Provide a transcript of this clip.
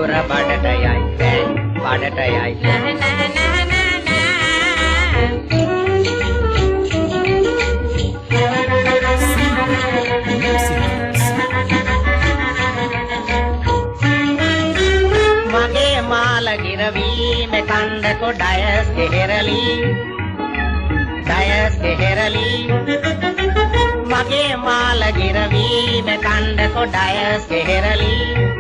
පඳුර බඩට යයි බඩට යයි මගේ මාල ගිරවීම කණ්ඩ කොඩයස් කෙහෙරලි දයස් කෙහෙරලි මගේ මාල ගිරවීම කණ්ඩ කොඩයස් කෙහෙරලි